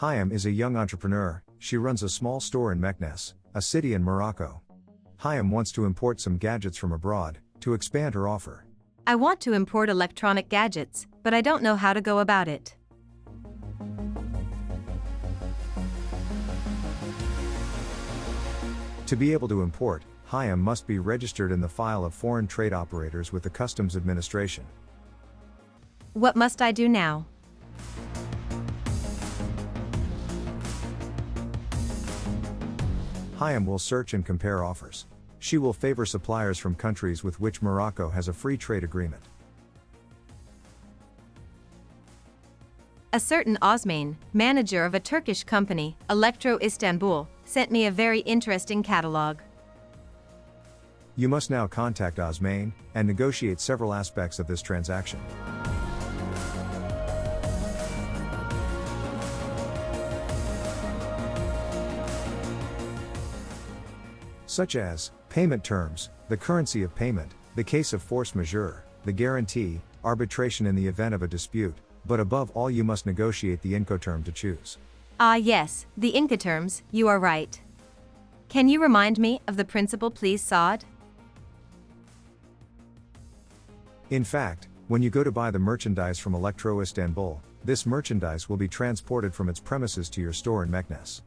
Hayam is a young entrepreneur. She runs a small store in Meknes, a city in Morocco. Hayam wants to import some gadgets from abroad to expand her offer. I want to import electronic gadgets, but I don't know how to go about it. To be able to import, Hayam must be registered in the file of foreign trade operators with the Customs Administration. What must I do now? Hayam will search and compare offers. She will favor suppliers from countries with which Morocco has a free trade agreement. A certain Osman, manager of a Turkish company, Electro Istanbul, sent me a very interesting catalog. You must now contact Osman and negotiate several aspects of this transaction. Such as payment terms, the currency of payment, the case of force majeure, the guarantee, arbitration in the event of a dispute, but above all you must negotiate the Incoterm to choose. Ah yes, the Incoterms, you are right. Can you remind me of the principle please, Saad? In fact, when you go to buy the merchandise from Electro Istanbul, this merchandise will be transported from its premises to your store in Meknes.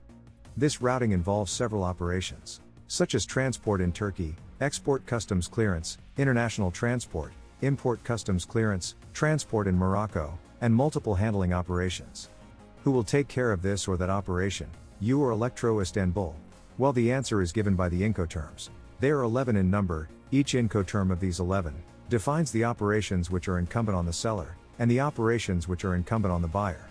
This routing involves several operations, such as transport in Turkey, export customs clearance, international transport, import customs clearance, transport in Morocco, and multiple handling operations. Who will take care of this or that operation, you or Electro Istanbul? Well, the answer is given by the Incoterms. They are 11 in number. Each Incoterm of these 11 defines the operations which are incumbent on the seller, and the operations which are incumbent on the buyer.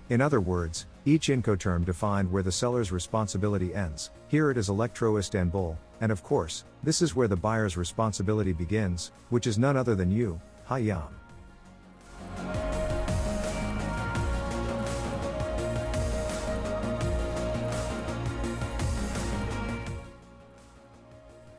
In other words, each Incoterm defined where the seller's responsibility ends. Here it is Electro Istanbul, and of course, this is where the buyer's responsibility begins, which is none other than you, hayam.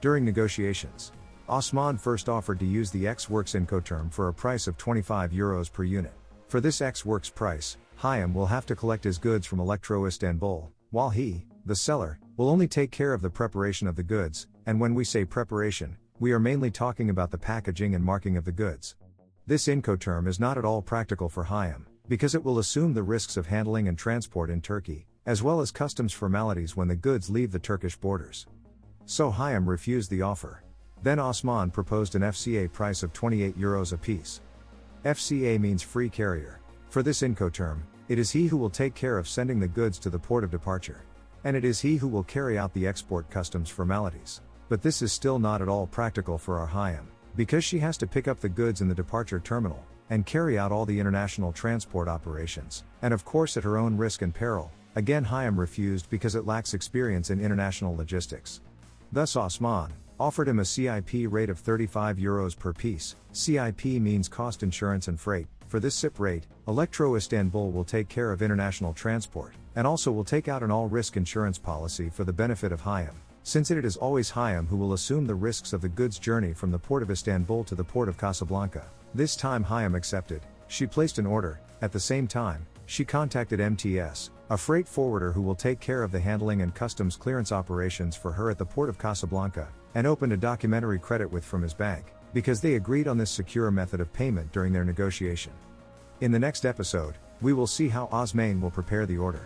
During negotiations, Osman first offered to use the X-Works Incoterm for a price of €25 per unit. For this X-Works price, Hayam will have to collect his goods from Electro Istanbul, while he, the seller, will only take care of the preparation of the goods, and when we say preparation, we are mainly talking about the packaging and marking of the goods. This Incoterm is not at all practical for Hayam, because it will assume the risks of handling and transport in Turkey, as well as customs formalities when the goods leave the Turkish borders. So Hayam refused the offer. Then Osman proposed an FCA price of €28 apiece. FCA means free carrier. For this Incoterm, it is he who will take care of sending the goods to the port of departure. And it is he who will carry out the export customs formalities. But this is still not at all practical for our Hayam, because she has to pick up the goods in the departure terminal, and carry out all the international transport operations, and of course at her own risk and peril. Again Hayam refused because it lacks experience in international logistics. Thus Osman offered him a CIP rate of €35 per piece. CIP means cost insurance and freight. For this CIP rate, Electro Istanbul will take care of international transport, and also will take out an all-risk insurance policy for the benefit of Hayam, since it is always Hayam who will assume the risks of the goods journey from the port of Istanbul to the port of Casablanca. This time Hayam accepted. She placed an order. At the same time, she contacted MTS, a freight forwarder who will take care of the handling and customs clearance operations for her at the port of Casablanca, and opened a documentary credit with from his bank, because they agreed on this secure method of payment during their negotiation. In the next episode, we will see how Osman will prepare the order.